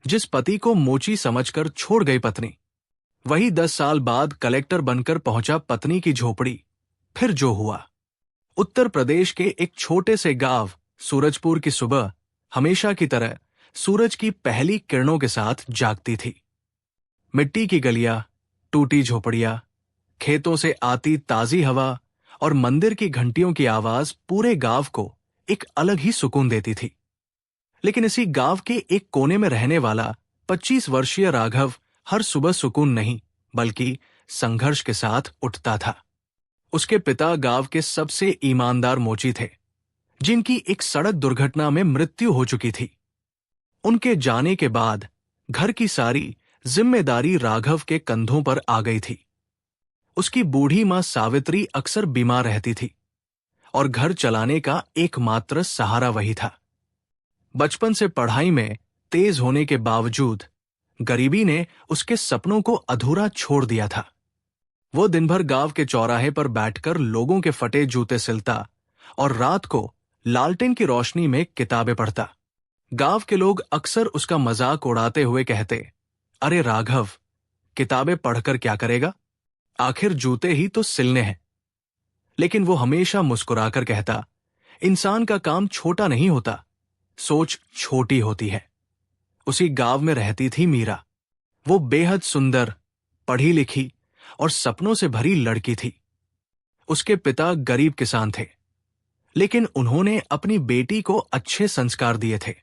जिस पति को मोची समझकर छोड़ गई पत्नी, वही 10 साल बाद कलेक्टर बनकर पहुंचा पत्नी की झोपड़ी। फिर जो हुआ। उत्तर प्रदेश के एक छोटे से गांव सूरजपुर की सुबह हमेशा की तरह सूरज की पहली किरणों के साथ जागती थी। मिट्टी की गलियां, टूटी झोपड़ियां, खेतों से आती ताजी हवा और मंदिर की घंटियों की आवाज पूरे गांव को एक अलग ही सुकून देती थी। लेकिन इसी गांव के एक कोने में रहने वाला 25 वर्षीय राघव हर सुबह सुकून नहीं बल्कि संघर्ष के साथ उठता था। उसके पिता गांव के सबसे ईमानदार मोची थे, जिनकी एक सड़क दुर्घटना में मृत्यु हो चुकी थी। उनके जाने के बाद घर की सारी जिम्मेदारी राघव के कंधों पर आ गई थी। उसकी बूढ़ी मां सावित्री अक्सर बीमार रहती थी और घर चलाने का एकमात्र सहारा वही था। बचपन से पढ़ाई में तेज होने के बावजूद गरीबी ने उसके सपनों को अधूरा छोड़ दिया था। वो दिन भर गांव के चौराहे पर बैठकर लोगों के फटे जूते सिलता और रात को लालटेन की रोशनी में किताबें पढ़ता। गांव के लोग अक्सर उसका मजाक उड़ाते हुए कहते, अरे राघव, किताबें पढ़कर क्या करेगा, आखिर जूते ही तो सिलने हैं। लेकिन वो हमेशा मुस्कुराकर कहता, इंसान का काम छोटा नहीं होता, सोच छोटी होती है। उसी गांव में रहती थी मीरा। वो बेहद सुंदर, पढ़ी लिखी और सपनों से भरी लड़की थी। उसके पिता गरीब किसान थे, लेकिन उन्होंने अपनी बेटी को अच्छे संस्कार दिए थे।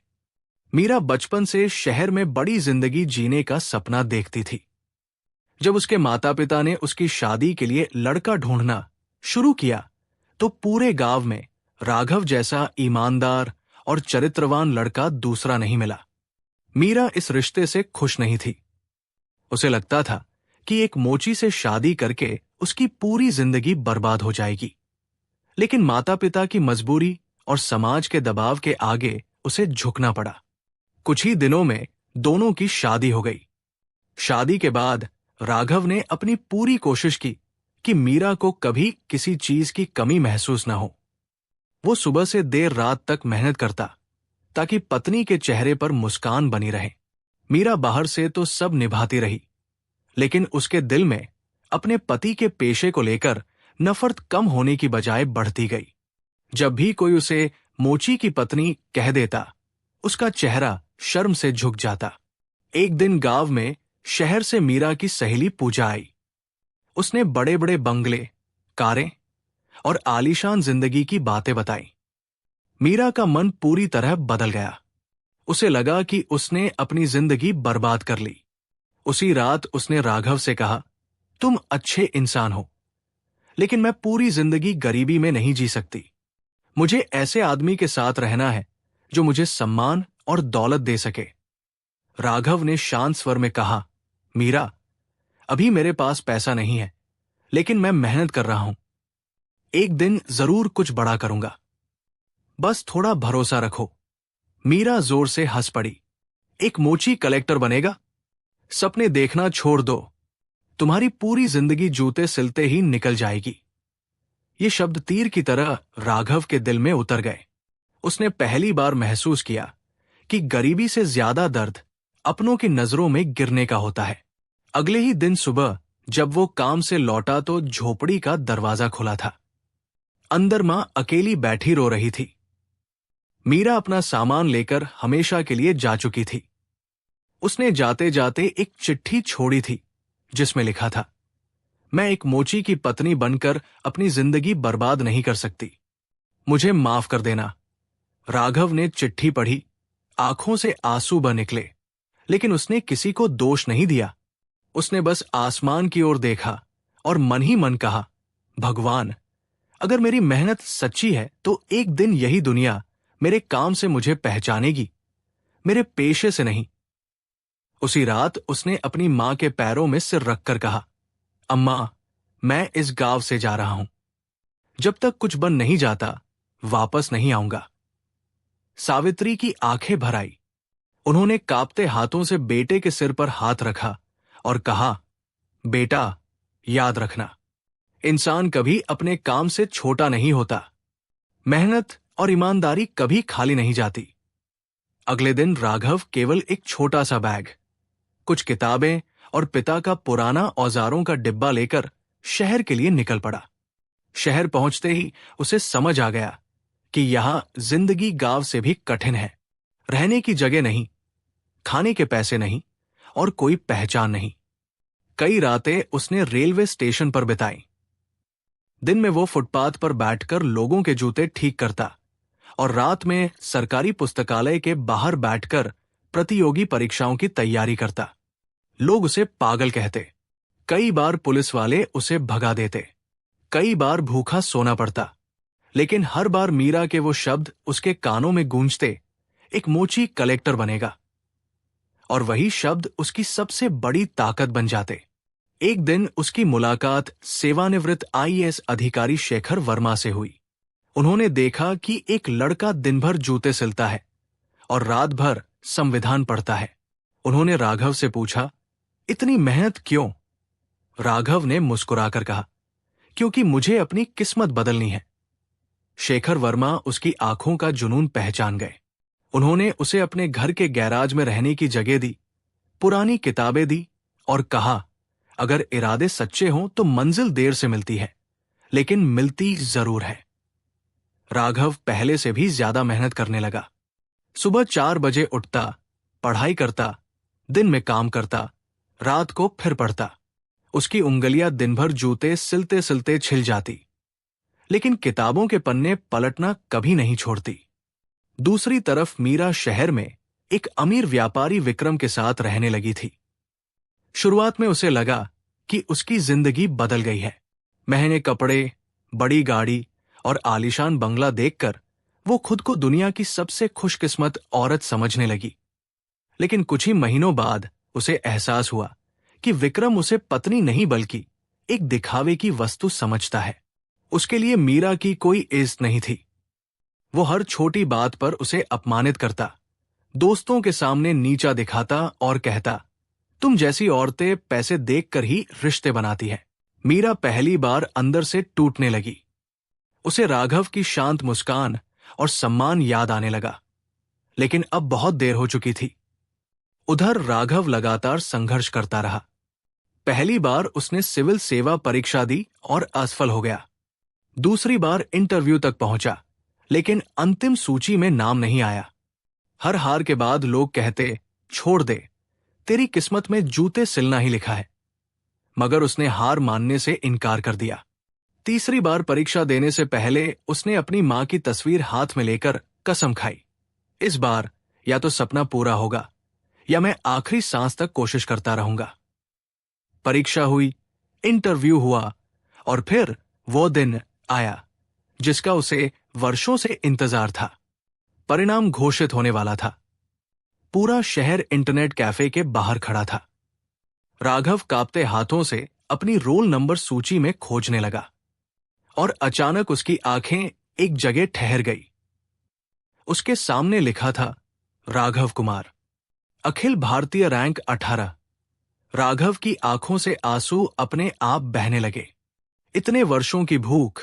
मीरा बचपन से शहर में बड़ी जिंदगी जीने का सपना देखती थी। जब उसके माता पिता ने उसकी शादी के लिए लड़का ढूंढना शुरू किया, तो पूरे गांव में राघव जैसा ईमानदार और चरित्रवान लड़का दूसरा नहीं मिला। मीरा इस रिश्ते से खुश नहीं थी। उसे लगता था कि एक मोची से शादी करके उसकी पूरी जिंदगी बर्बाद हो जाएगी। लेकिन माता पिता की मजबूरी और समाज के दबाव के आगे उसे झुकना पड़ा। कुछ ही दिनों में दोनों की शादी हो गई। शादी के बाद राघव ने अपनी पूरी कोशिश की कि मीरा को कभी किसी चीज की कमी महसूस न हो। वो सुबह से देर रात तक मेहनत करता ताकि पत्नी के चेहरे पर मुस्कान बनी रहे। मीरा बाहर से तो सब निभाती रही, लेकिन उसके दिल में अपने पति के पेशे को लेकर नफरत कम होने की बजाय बढ़ती गई। जब भी कोई उसे मोची की पत्नी कह देता, उसका चेहरा शर्म से झुक जाता। एक दिन गांव में शहर से मीरा की सहेली पूजा आई। उसने बड़े बड़े बंगले, कारें और आलीशान जिंदगी की बातें बताई। मीरा का मन पूरी तरह बदल गया। उसे लगा कि उसने अपनी जिंदगी बर्बाद कर ली। उसी रात उसने राघव से कहा, तुम अच्छे इंसान हो, लेकिन मैं पूरी जिंदगी गरीबी में नहीं जी सकती। मुझे ऐसे आदमी के साथ रहना है जो मुझे सम्मान और दौलत दे सके। राघव ने शांत स्वर में कहा, मीरा, अभी मेरे पास पैसा नहीं है, लेकिन मैं मेहनत कर रहा हूं। एक दिन जरूर कुछ बड़ा करूंगा, बस थोड़ा भरोसा रखो। मीरा जोर से हंस पड़ी। एक मोची कलेक्टर बनेगा? सपने देखना छोड़ दो, तुम्हारी पूरी जिंदगी जूते सिलते ही निकल जाएगी। ये शब्द तीर की तरह राघव के दिल में उतर गए। उसने पहली बार महसूस किया कि गरीबी से ज्यादा दर्द अपनों की नजरों में गिरने का होता है। अगले ही दिन सुबह जब वो काम से लौटा तो झोपड़ी का दरवाजा खुला था। अंदर मां अकेली बैठी रो रही थी। मीरा अपना सामान लेकर हमेशा के लिए जा चुकी थी। उसने जाते जाते एक चिट्ठी छोड़ी थी जिसमें लिखा था, मैं एक मोची की पत्नी बनकर अपनी जिंदगी बर्बाद नहीं कर सकती, मुझे माफ कर देना। राघव ने चिट्ठी पढ़ी। आंखों से आंसू बह निकले, लेकिन उसने किसी को दोष नहीं दिया। उसने बस आसमान की ओर देखा और मन ही मन कहा, भगवान, अगर मेरी मेहनत सच्ची है तो एक दिन यही दुनिया मेरे काम से मुझे पहचानेगी, मेरे पेशे से नहीं। उसी रात उसने अपनी मां के पैरों में सिर रखकर कहा, अम्मा, मैं इस गांव से जा रहा हूं। जब तक कुछ बन नहीं जाता वापस नहीं आऊंगा। सावित्री की आंखें भर आई। उन्होंने कांपते हाथों से बेटे के सिर पर हाथ रखा और कहा, बेटा, याद रखना, इंसान कभी अपने काम से छोटा नहीं होता। मेहनत और ईमानदारी कभी खाली नहीं जाती। अगले दिन राघव केवल एक छोटा सा बैग, कुछ किताबें और पिता का पुराना औजारों का डिब्बा लेकर शहर के लिए निकल पड़ा। शहर पहुंचते ही उसे समझ आ गया कि यहां जिंदगी गांव से भी कठिन है। रहने की जगह नहीं, खाने के पैसे नहीं और कोई पहचान नहीं। कई रातें उसने रेलवे स्टेशन पर बिताई। दिन में वो फुटपाथ पर बैठकर लोगों के जूते ठीक करता और रात में सरकारी पुस्तकालय के बाहर बैठकर प्रतियोगी परीक्षाओं की तैयारी करता। लोग उसे पागल कहते। कई बार पुलिस वाले उसे भगा देते। कई बार भूखा सोना पड़ता। लेकिन हर बार मीरा के वो शब्द उसके कानों में गूंजते, एक मोची कलेक्टर बनेगा। और वही शब्द उसकी सबसे बड़ी ताकत बन जाते। एक दिन उसकी मुलाकात सेवानिवृत्त आईएएस अधिकारी शेखर वर्मा से हुई। उन्होंने देखा कि एक लड़का दिन भर जूते सिलता है और रात भर संविधान पढ़ता है। उन्होंने राघव से पूछा, इतनी मेहनत क्यों? राघव ने मुस्कुराकर कहा, क्योंकि मुझे अपनी किस्मत बदलनी है। शेखर वर्मा उसकी आंखों का जुनून पहचान गए। उन्होंने उसे अपने घर के गैराज में रहने की जगह दी, पुरानी किताबें दी और कहा, अगर इरादे सच्चे हों तो मंजिल देर से मिलती है, लेकिन मिलती जरूर है। राघव पहले से भी ज्यादा मेहनत करने लगा। सुबह 4 बजे उठता, पढ़ाई करता, दिन में काम करता, रात को फिर पढ़ता। उसकी उंगलियां दिन भर जूते सिलते सिलते छिल जाती, लेकिन किताबों के पन्ने पलटना कभी नहीं छोड़ती। दूसरी तरफ मीरा शहर में एक अमीर व्यापारी विक्रम के साथ रहने लगी थी। शुरुआत में उसे लगा कि उसकी जिंदगी बदल गई है। महंगे कपड़े, बड़ी गाड़ी और आलीशान बंगला देखकर वो खुद को दुनिया की सबसे खुशकिस्मत औरत समझने लगी। लेकिन कुछ ही महीनों बाद उसे एहसास हुआ कि विक्रम उसे पत्नी नहीं बल्कि एक दिखावे की वस्तु समझता है। उसके लिए मीरा की कोई इज्जत नहीं थी। वो हर छोटी बात पर उसे अपमानित करता, दोस्तों के सामने नीचा दिखाता और कहता, तुम जैसी औरतें पैसे देखकर ही रिश्ते बनाती हैं। मीरा पहली बार अंदर से टूटने लगी। उसे राघव की शांत मुस्कान और सम्मान याद आने लगा। लेकिन अब बहुत देर हो चुकी थी। उधर राघव लगातार संघर्ष करता रहा। पहली बार उसने सिविल सेवा परीक्षा दी और असफल हो गया। दूसरी बार इंटरव्यू तक पहुंचा, लेकिन अंतिम सूची में नाम नहीं आया। हर हार के बाद लोग कहते, छोड़ दे, तेरी किस्मत में जूते सिलना ही लिखा है। मगर उसने हार मानने से इनकार कर दिया। तीसरी बार परीक्षा देने से पहले उसने अपनी मां की तस्वीर हाथ में लेकर कसम खाई, इस बार या तो सपना पूरा होगा या मैं आखिरी सांस तक कोशिश करता रहूंगा। परीक्षा हुई, इंटरव्यू हुआ और फिर वो दिन आया जिसका उसे वर्षों से इंतजार था। परिणाम घोषित होने वाला था। पूरा शहर इंटरनेट कैफे के बाहर खड़ा था। राघव कांपते हाथों से अपनी रोल नंबर सूची में खोजने लगा और अचानक उसकी आंखें एक जगह ठहर गई। उसके सामने लिखा था, राघव कुमार, अखिल भारतीय रैंक 18। राघव की आंखों से आंसू अपने आप बहने लगे। इतने वर्षों की भूख,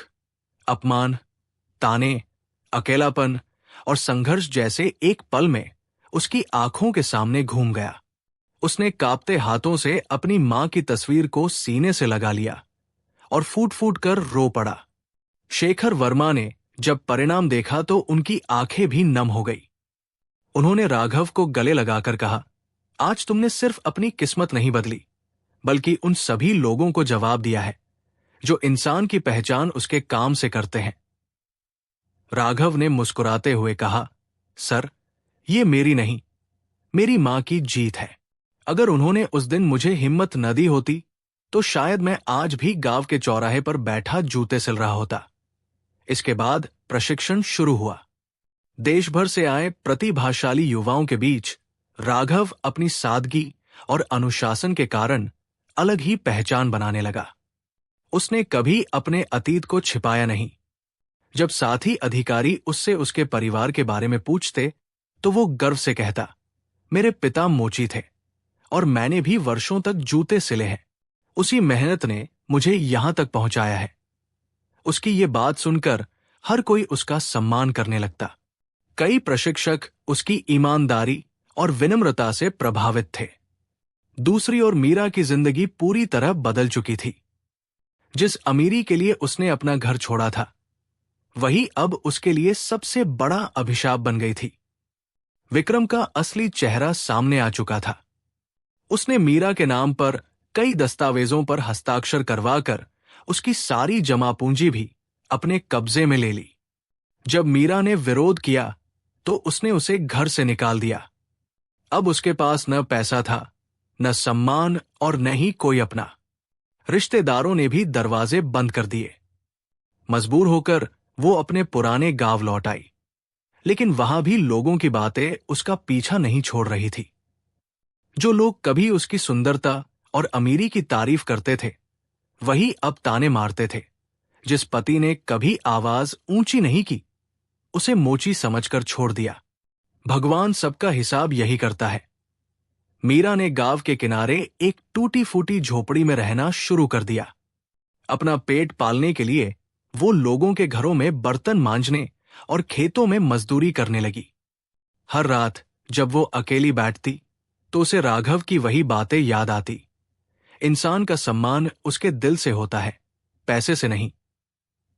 अपमान, ताने, अकेलापन और संघर्ष जैसे एक पल में उसकी आंखों के सामने घूम गया। उसने कांपते हाथों से अपनी मां की तस्वीर को सीने से लगा लिया और फूट फूट कर रो पड़ा। शेखर वर्मा ने जब परिणाम देखा तो उनकी आंखें भी नम हो गई। उन्होंने राघव को गले लगाकर कहा, आज तुमने सिर्फ अपनी किस्मत नहीं बदली, बल्कि उन सभी लोगों को जवाब दिया है जो इंसान की पहचान उसके काम से करते हैं। राघव ने मुस्कुराते हुए कहा, सर, ये मेरी नहीं, मेरी मां की जीत है। अगर उन्होंने उस दिन मुझे हिम्मत न दी होती तो शायद मैं आज भी गांव के चौराहे पर बैठा जूते सिल रहा होता। इसके बाद प्रशिक्षण शुरू हुआ। देश भर से आए प्रतिभाशाली युवाओं के बीच राघव अपनी सादगी और अनुशासन के कारण अलग ही पहचान बनाने लगा। उसने कभी अपने अतीत को छिपाया नहीं। जब साथी अधिकारी उससे उसके परिवार के बारे में पूछते तो वो गर्व से कहता, मेरे पिता मोची थे और मैंने भी वर्षों तक जूते सिले हैं। उसी मेहनत ने मुझे यहां तक पहुंचाया है। उसकी ये बात सुनकर हर कोई उसका सम्मान करने लगता। कई प्रशिक्षक उसकी ईमानदारी और विनम्रता से प्रभावित थे। दूसरी ओर मीरा की जिंदगी पूरी तरह बदल चुकी थी। जिस अमीरी के लिए उसने अपना घर छोड़ा था, वही अब उसके लिए सबसे बड़ा अभिशाप बन गई थी। विक्रम का असली चेहरा सामने आ चुका था। उसने मीरा के नाम पर कई दस्तावेजों पर हस्ताक्षर करवाकर उसकी सारी जमा पूंजी भी अपने कब्जे में ले ली। जब मीरा ने विरोध किया तो उसने उसे घर से निकाल दिया। अब उसके पास न पैसा था, न सम्मान और न ही कोई अपना। रिश्तेदारों ने भी दरवाजे बंद कर दिए। मजबूर होकर वो अपने पुराने गांव लौट आई, लेकिन वहां भी लोगों की बातें उसका पीछा नहीं छोड़ रही थी। जो लोग कभी उसकी सुंदरता और अमीरी की तारीफ करते थे, वही अब ताने मारते थे। जिस पति ने कभी आवाज ऊंची नहीं की, उसे मोची समझकर छोड़ दिया। भगवान सबका हिसाब यही करता है। मीरा ने गांव के किनारे एक टूटी फूटी झोपड़ी में रहना शुरू कर दिया। अपना पेट पालने के लिए वो लोगों के घरों में बर्तन मांजने और खेतों में मजदूरी करने लगी। हर रात जब वो अकेली बैठती तो उसे राघव की वही बातें याद आती। इंसान का सम्मान उसके दिल से होता है, पैसे से नहीं।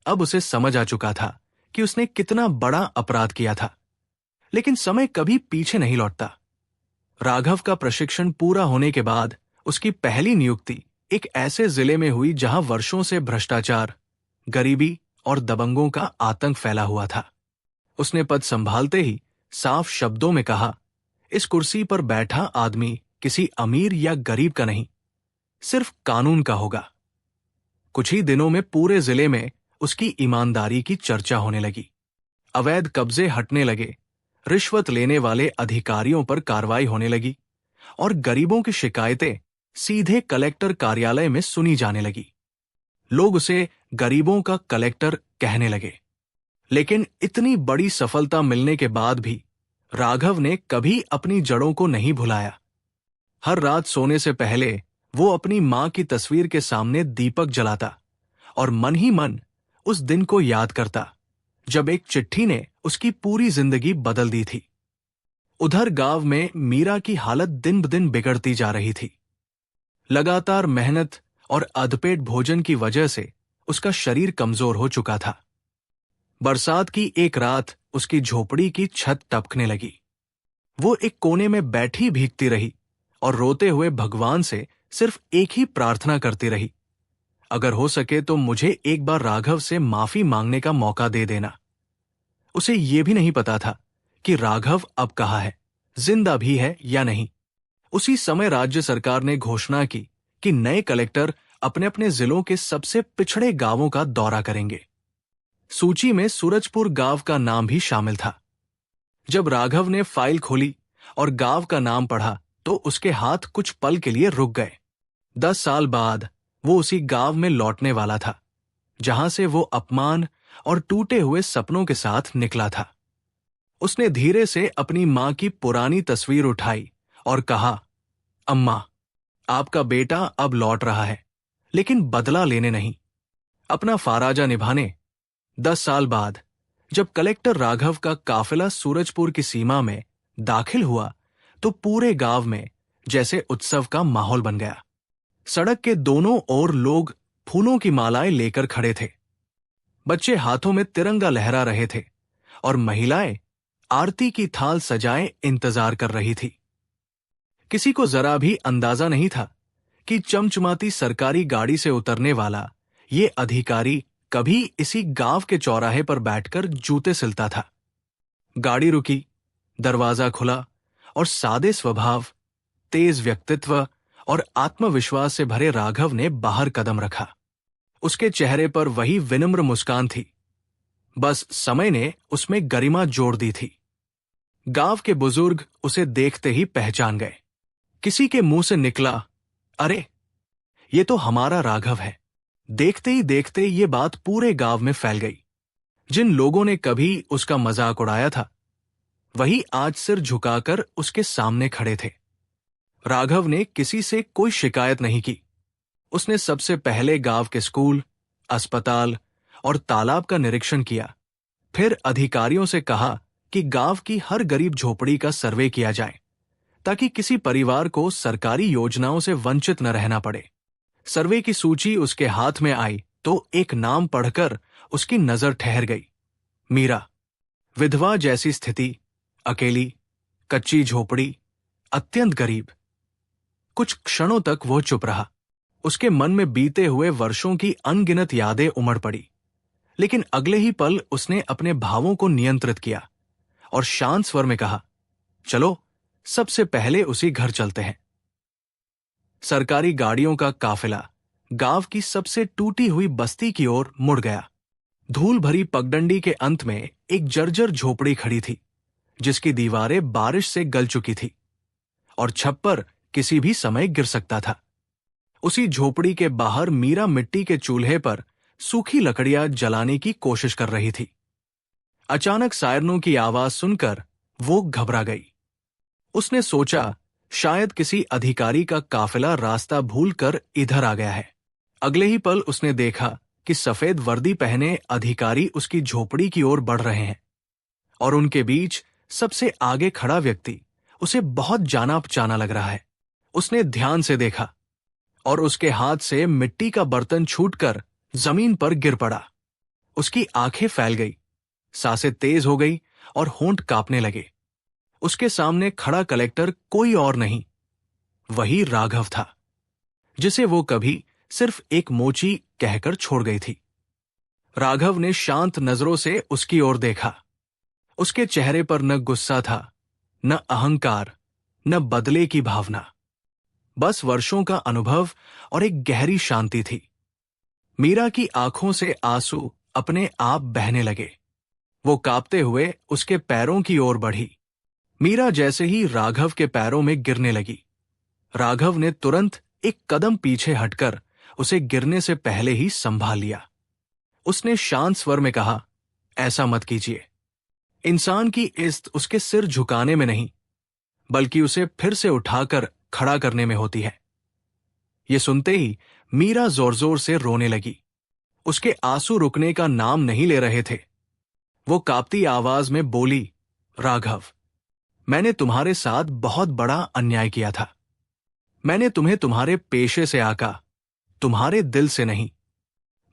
अब उसे समझ आ चुका था कि उसने कितना बड़ा अपराध किया था, लेकिन समय कभी पीछे नहीं लौटता। राघव का प्रशिक्षण पूरा होने के बाद उसकी पहली नियुक्ति एक ऐसे जिले में हुई जहां वर्षों से भ्रष्टाचार, गरीबी और दबंगों का आतंक फैला हुआ था। उसने पद संभालते ही साफ शब्दों में कहा, इस कुर्सी पर बैठा आदमी किसी अमीर या गरीब का नहीं, सिर्फ कानून का होगा। कुछ ही दिनों में पूरे जिले में उसकी ईमानदारी की चर्चा होने लगी। अवैध कब्जे हटने लगे, रिश्वत लेने वाले अधिकारियों पर कार्रवाई होने लगी और गरीबों की शिकायतें सीधे कलेक्टर कार्यालय में सुनी जाने लगी। लोग उसे गरीबों का कलेक्टर कहने लगे। लेकिन इतनी बड़ी सफलता मिलने के बाद भी राघव ने कभी अपनी जड़ों को नहीं भुलाया। हर रात सोने से पहले वो अपनी मां की तस्वीर के सामने दीपक जलाता और मन ही मन उस दिन को याद करता जब एक चिट्ठी ने उसकी पूरी जिंदगी बदल दी थी। उधर गांव में मीरा की हालत दिन ब दिन बिगड़ती जा रही थी। लगातार मेहनत और अधपेट भोजन की वजह से उसका शरीर कमजोर हो चुका था। बरसात की एक रात उसकी झोपड़ी की छत टपकने लगी। वो एक कोने में बैठी भीगती रही और रोते हुए भगवान से सिर्फ एक ही प्रार्थना करती रही, अगर हो सके तो मुझे एक बार राघव से माफी मांगने का मौका दे देना। उसे ये भी नहीं पता था कि राघव अब कहाँ है, जिंदा भी है या नहीं। उसी समय राज्य सरकार ने घोषणा की कि नए कलेक्टर अपने अपने जिलों के सबसे पिछड़े गांवों का दौरा करेंगे। सूची में सूरजपुर गांव का नाम भी शामिल था। जब राघव ने फाइल खोली और गांव का नाम पढ़ा तो उसके हाथ कुछ पल के लिए रुक गए। 10 साल बाद वो उसी गांव में लौटने वाला था, जहां से वो अपमान और टूटे हुए सपनों के साथ निकला था। उसने धीरे से अपनी मां की पुरानी तस्वीर उठाई और कहा, अम्मा, आपका बेटा अब लौट रहा है, लेकिन बदला लेने नहीं, अपना फाराजा निभाने। 10 साल बाद जब कलेक्टर राघव का काफिला सूरजपुर की सीमा में दाखिल हुआ तो पूरे गांव में जैसे उत्सव का माहौल बन गया। सड़क के दोनों ओर लोग फूलों की मालाएं लेकर खड़े थे। बच्चे हाथों में तिरंगा लहरा रहे थे और महिलाएं आरती की थाल सजाए इंतजार कर रही थी। किसी को जरा भी अंदाजा नहीं था कि चमचमाती सरकारी गाड़ी से उतरने वाला ये अधिकारी कभी इसी गांव के चौराहे पर बैठकर जूते सिलता था। गाड़ी रुकी, दरवाजा खुला और सादे स्वभाव, तेज व्यक्तित्व और आत्मविश्वास से भरे राघव ने बाहर कदम रखा। उसके चेहरे पर वही विनम्र मुस्कान थी, बस समय ने उसमें गरिमा जोड़ दी थी। गांव के बुजुर्ग उसे देखते ही पहचान गए। किसी के मुंह से निकला, अरे ये तो हमारा राघव है। देखते ही देखते ये बात पूरे गांव में फैल गई। जिन लोगों ने कभी उसका मजाक उड़ाया था, वही आज सिर झुकाकर उसके सामने खड़े थे। राघव ने किसी से कोई शिकायत नहीं की। उसने सबसे पहले गांव के स्कूल, अस्पताल और तालाब का निरीक्षण किया। फिर अधिकारियों से कहा कि गांव की हर गरीब झोपड़ी का सर्वे किया जाए, ताकि किसी परिवार को सरकारी योजनाओं से वंचित न रहना पड़े। सर्वे की सूची उसके हाथ में आई तो एक नाम पढ़कर उसकी नजर ठहर गई। मीरा। विधवा जैसी स्थिति, अकेली, कच्ची झोपड़ी, अत्यंत गरीब। कुछ क्षणों तक वो चुप रहा। उसके मन में बीते हुए वर्षों की अनगिनत यादें उमड़ पड़ी, लेकिन अगले ही पल उसने अपने भावों को नियंत्रित किया और शांत स्वर में कहा, चलो सबसे पहले उसी घर चलते हैं। सरकारी गाड़ियों का काफिला गांव की सबसे टूटी हुई बस्ती की ओर मुड़ गया। धूल भरी पगडंडी के अंत में एक जर्जर झोपड़ी खड़ी थी, जिसकी दीवारें बारिश से गल चुकी थी और छप्पर किसी भी समय गिर सकता था। उसी झोपड़ी के बाहर मीरा मिट्टी के चूल्हे पर सूखी लकड़ियां जलाने की कोशिश कर रही थी। अचानक सायरनों की आवाज सुनकर वो घबरा गई। उसने सोचा शायद किसी अधिकारी का काफिला रास्ता भूलकर इधर आ गया है। अगले ही पल उसने देखा कि सफेद वर्दी पहने अधिकारी उसकी झोपड़ी की ओर बढ़ रहे हैं और उनके बीच सबसे आगे खड़ा व्यक्ति उसे बहुत जाना पहचाना लग रहा है। उसने ध्यान से देखा और उसके हाथ से मिट्टी का बर्तन छूटकर जमीन पर गिर पड़ा। उसकी आंखें फैल गई, सांसें तेज हो गई और होंठ कांपने लगे। उसके सामने खड़ा कलेक्टर कोई और नहीं, वही राघव था, जिसे वो कभी सिर्फ एक मोची कहकर छोड़ गई थी। राघव ने शांत नजरों से उसकी ओर देखा। उसके चेहरे पर न गुस्सा था, न अहंकार, न बदले की भावना, बस वर्षों का अनुभव और एक गहरी शांति थी। मीरा की आंखों से आंसू अपने आप बहने लगे। वो कांपते हुए उसके पैरों की ओर बढ़ी। मीरा जैसे ही राघव के पैरों में गिरने लगी, राघव ने तुरंत एक कदम पीछे हटकर उसे गिरने से पहले ही संभाल लिया। उसने शांत स्वर में कहा, ऐसा मत कीजिए। इंसान की इज्जत उसके सिर झुकाने में नहीं, बल्कि उसे फिर से उठाकर खड़ा करने में होती है। ये सुनते ही मीरा जोर जोर से रोने लगी। उसके आंसू रुकने का नाम नहीं ले रहे थे। वो कांपती आवाज में बोली, राघव, मैंने तुम्हारे साथ बहुत बड़ा अन्याय किया था। मैंने तुम्हें तुम्हारे पेशे से आका, तुम्हारे दिल से नहीं।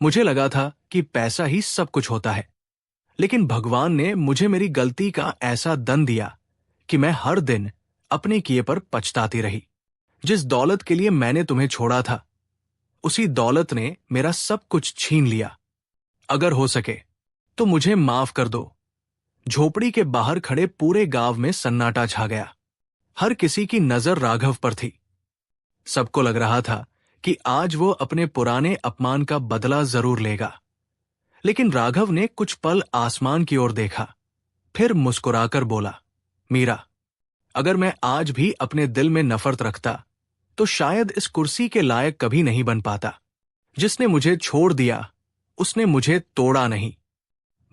मुझे लगा था कि पैसा ही सब कुछ होता है, लेकिन भगवान ने मुझे मेरी गलती का ऐसा दंड दिया कि मैं हर दिन अपने किए पर पछताती रही। जिस दौलत के लिए मैंने तुम्हें छोड़ा था, उसी दौलत ने मेरा सब कुछ छीन लिया। अगर हो सके तो मुझे माफ कर दो। झोपड़ी के बाहर खड़े पूरे गांव में सन्नाटा छा गया। हर किसी की नजर राघव पर थी। सबको लग रहा था कि आज वो अपने पुराने अपमान का बदला जरूर लेगा। लेकिन राघव ने कुछ पल आसमान की ओर देखा, फिर मुस्कुराकर बोला, मीरा, अगर मैं आज भी अपने दिल में नफरत रखता तो शायद इस कुर्सी के लायक कभी नहीं बन पाता। जिसने मुझे छोड़ दिया उसने मुझे तोड़ा नहीं,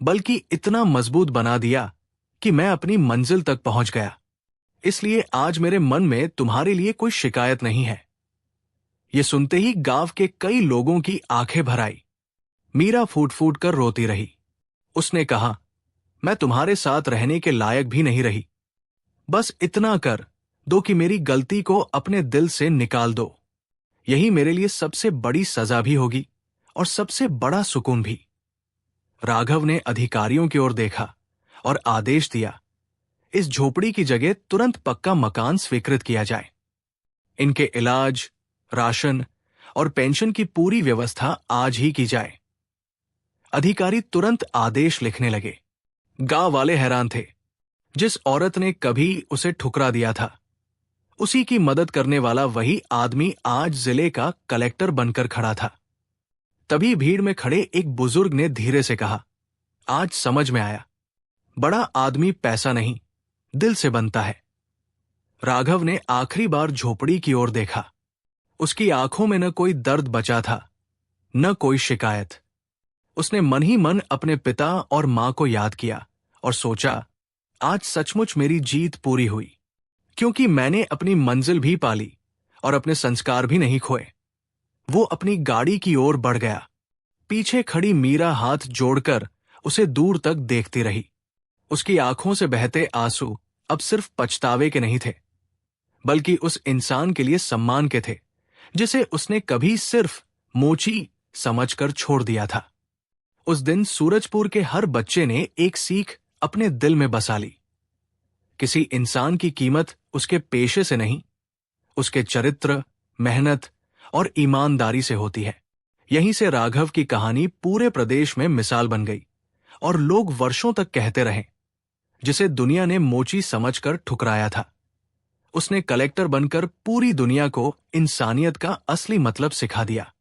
बल्कि इतना मजबूत बना दिया कि मैं अपनी मंजिल तक पहुंच गया। इसलिए आज मेरे मन में तुम्हारे लिए कोई शिकायत नहीं है। ये सुनते ही गांव के कई लोगों की आंखें भर आई। मीरा फूट फूट कर रोती रही। उसने कहा, मैं तुम्हारे साथ रहने के लायक भी नहीं रही। बस इतना कर दो कि मेरी गलती को अपने दिल से निकाल दो। यही मेरे लिए सबसे बड़ी सजा भी होगी और सबसे बड़ा सुकून भी। राघव ने अधिकारियों की ओर देखा और आदेश दिया, इस झोपड़ी की जगह तुरंत पक्का मकान स्वीकृत किया जाए। इनके इलाज, राशन और पेंशन की पूरी व्यवस्था आज ही की जाए। अधिकारी तुरंत आदेश लिखने लगे। गांव वाले हैरान थे। जिस औरत ने कभी उसे ठुकरा दिया था, उसी की मदद करने वाला वही आदमी आज जिले का कलेक्टर बनकर खड़ा था। तभी भीड़ में खड़े एक बुजुर्ग ने धीरे से कहा, आज समझ में आया, बड़ा आदमी पैसा नहीं, दिल से बनता है। राघव ने आखिरी बार झोपड़ी की ओर देखा। उसकी आंखों में न कोई दर्द बचा था, न कोई शिकायत। उसने मन ही मन अपने पिता और मां को याद किया और सोचा, आज सचमुच मेरी जीत पूरी हुई, क्योंकि मैंने अपनी मंजिल भी पाली और अपने संस्कार भी नहीं खोए। वो अपनी गाड़ी की ओर बढ़ गया। पीछे खड़ी मीरा हाथ जोड़कर उसे दूर तक देखती रही। उसकी आंखों से बहते आंसू अब सिर्फ पछतावे के नहीं थे, बल्कि उस इंसान के लिए सम्मान के थे जिसे उसने कभी सिर्फ मोची समझकर छोड़ दिया था। उस दिन सूरजपुर के हर बच्चे ने एक सीख अपने दिल में बसा ली। किसी इंसान की कीमत उसके पेशे से नहीं, उसके चरित्र, मेहनत और ईमानदारी से होती है। यहीं से राघव की कहानी पूरे प्रदेश में मिसाल बन गई और लोग वर्षों तक कहते रहे, जिसे दुनिया ने मोची समझकर ठुकराया था, उसने कलेक्टर बनकर पूरी दुनिया को इंसानियत का असली मतलब सिखा दिया।